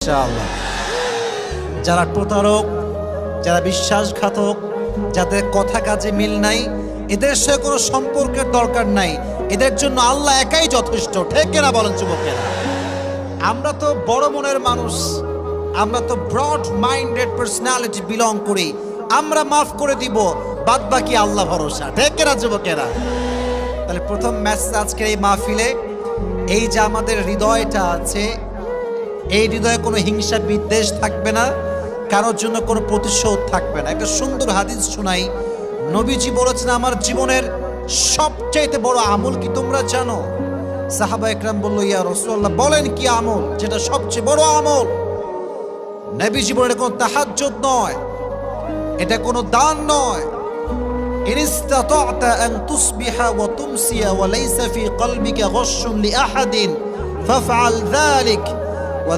ইনশাআল্লাহ। যারা প্রতারক, যারা বিশ্বাসঘাতক, যাদের কথা কাজে মিল নাই, এদের সাথে কোনো সম্পর্কের দরকার নাই। এদের জন্য আল্লাহ একাই যথেষ্ট। ঠিক কিনা বলেন যুবকেরা? আমরা তো বড় মনের মানুষ, আমরা তো ব্রড মাইন্ডেড পার্সোনালিটি বিলং করি। আমরা মাফ করে দিব, বাদ বাকি আল্লাহ ভরসা। ঠিক কিনা যুবকেরা? তাহলে প্রথম মেসেজ আজকের এই মাহফিলে, এই যে আমাদের হৃদয়টা আছে, এই হৃদয়ে কোনো হিংসা বিদ্বেষ থাকবে না, কারোর জন্য কোনো প্রতিশোধ থাকবে না। একটা সুন্দর হাদিস শোনাই। নবীজি বলেছেন, আমার জীবনের সবচাইতে বড় আমল কি তোমরা জানো? সাহাবা একরাম বলল, ইয়া রাসূলুল্লাহ, বলেন কি আমল যেটা সবচেয়ে বড় আমল? নবীজি বলেন, কোনো তাহাজ্জুদ নয়, এটা কোনো দান নয়। ইন ইসতাতা'তা আন তুসবিহা ওয়া তুমসিয়া ওয়া লাইসা ফি কলবিকা গশশুন লিআহাদিন ফাফআল যালিক ওয়া